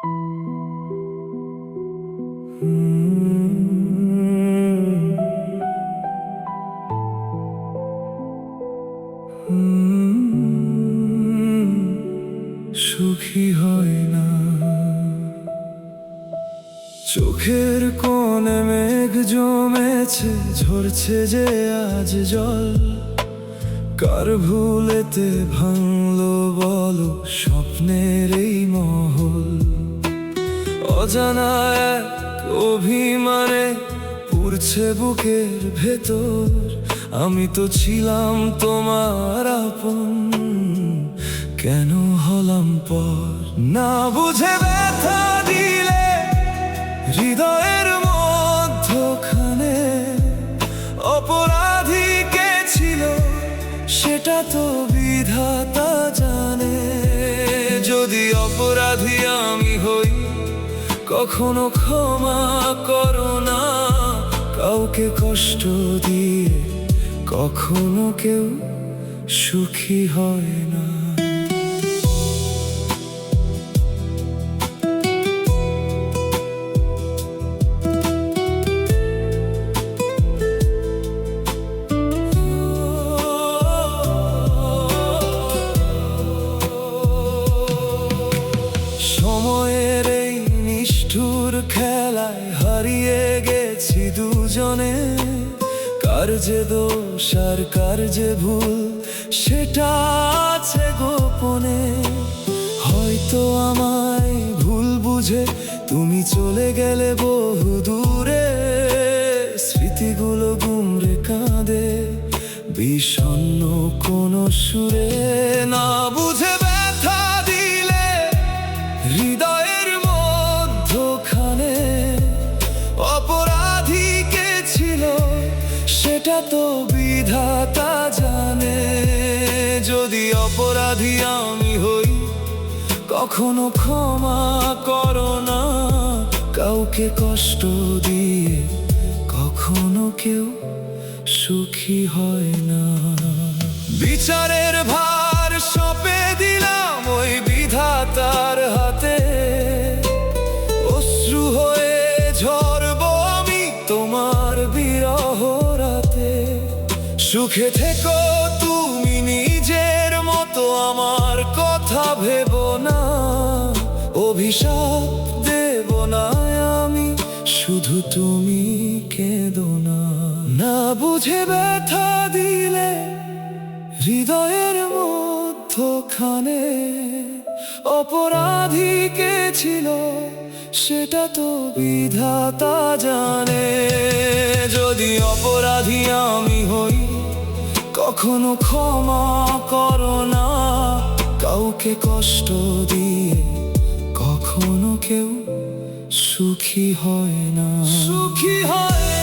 সুখী হয় না। চোখের কোণে মেঘ জমেছে, ঝরছে যে আজ জল। কার ভুলেতে ভাঙলো বলো স্বপ্নের এই মহল? অজানা এক অভিমানে পুড়ছে বুকের ভেতর। আমি তো ছিলাম তোমার আপন, কেন হলাম পর? না বুঝে ব্যথা দিলে হৃদয়ের মধ্যখানে, অপরাধী কে ছিল সেটা তো বিধাতা জানে। যদি অপরাধী আমি হই, কখনো ক্ষমা করো না। কাউকে কষ্ট দিয়ে কখনো কেউ সুখী হয় না। সময়ের এই নিষ্ঠুর খেলায় হারিয়ে গেছি দুজনে। কার যে দোষ আর কার যে ভুল সেটা আছে গোপনে। হয়তো আমায় ভুল বুঝে তুমি চলে গেলে বহু দূরে। স্মৃতিগুলো গুমরে কাঁদে বিষণ্ণ কোনো সুরে। না বুঝে ব্যথা দিলে হৃদয়ের মধ্যখানে, অপরাধী কে ছিল সেটা তো বিধাতা জানে। যদি অপরাধী আমি হই, কখনো ক্ষমা করো না। কাউকে কষ্ট দিয়ে কখনো কেউ সুখী হয় না। বিচারের ভার সঁপে দিলাম ওই বিধাতার হাতে। অশ্রু হয়ে ঝরবো আমি তোমার বিরহ রাতে। সুখে থেকো তুমি নিজের মতো, আমার কথা ভেবো না। অভিশাপ দেব না আমি, শুধু তুমি কেঁদো না। না বুঝে ব্যথা দিলে হৃদয়ের মধ্যখানে, অপরাধী কে ছিল সেটা তো বিধাতা জানে। যদি অপরাধী আমি হই, কখনো ক্ষমা করো না। কাউকে কষ্ট দিয়ে কখনো কেউ সুখী হয় না। সুখী হয়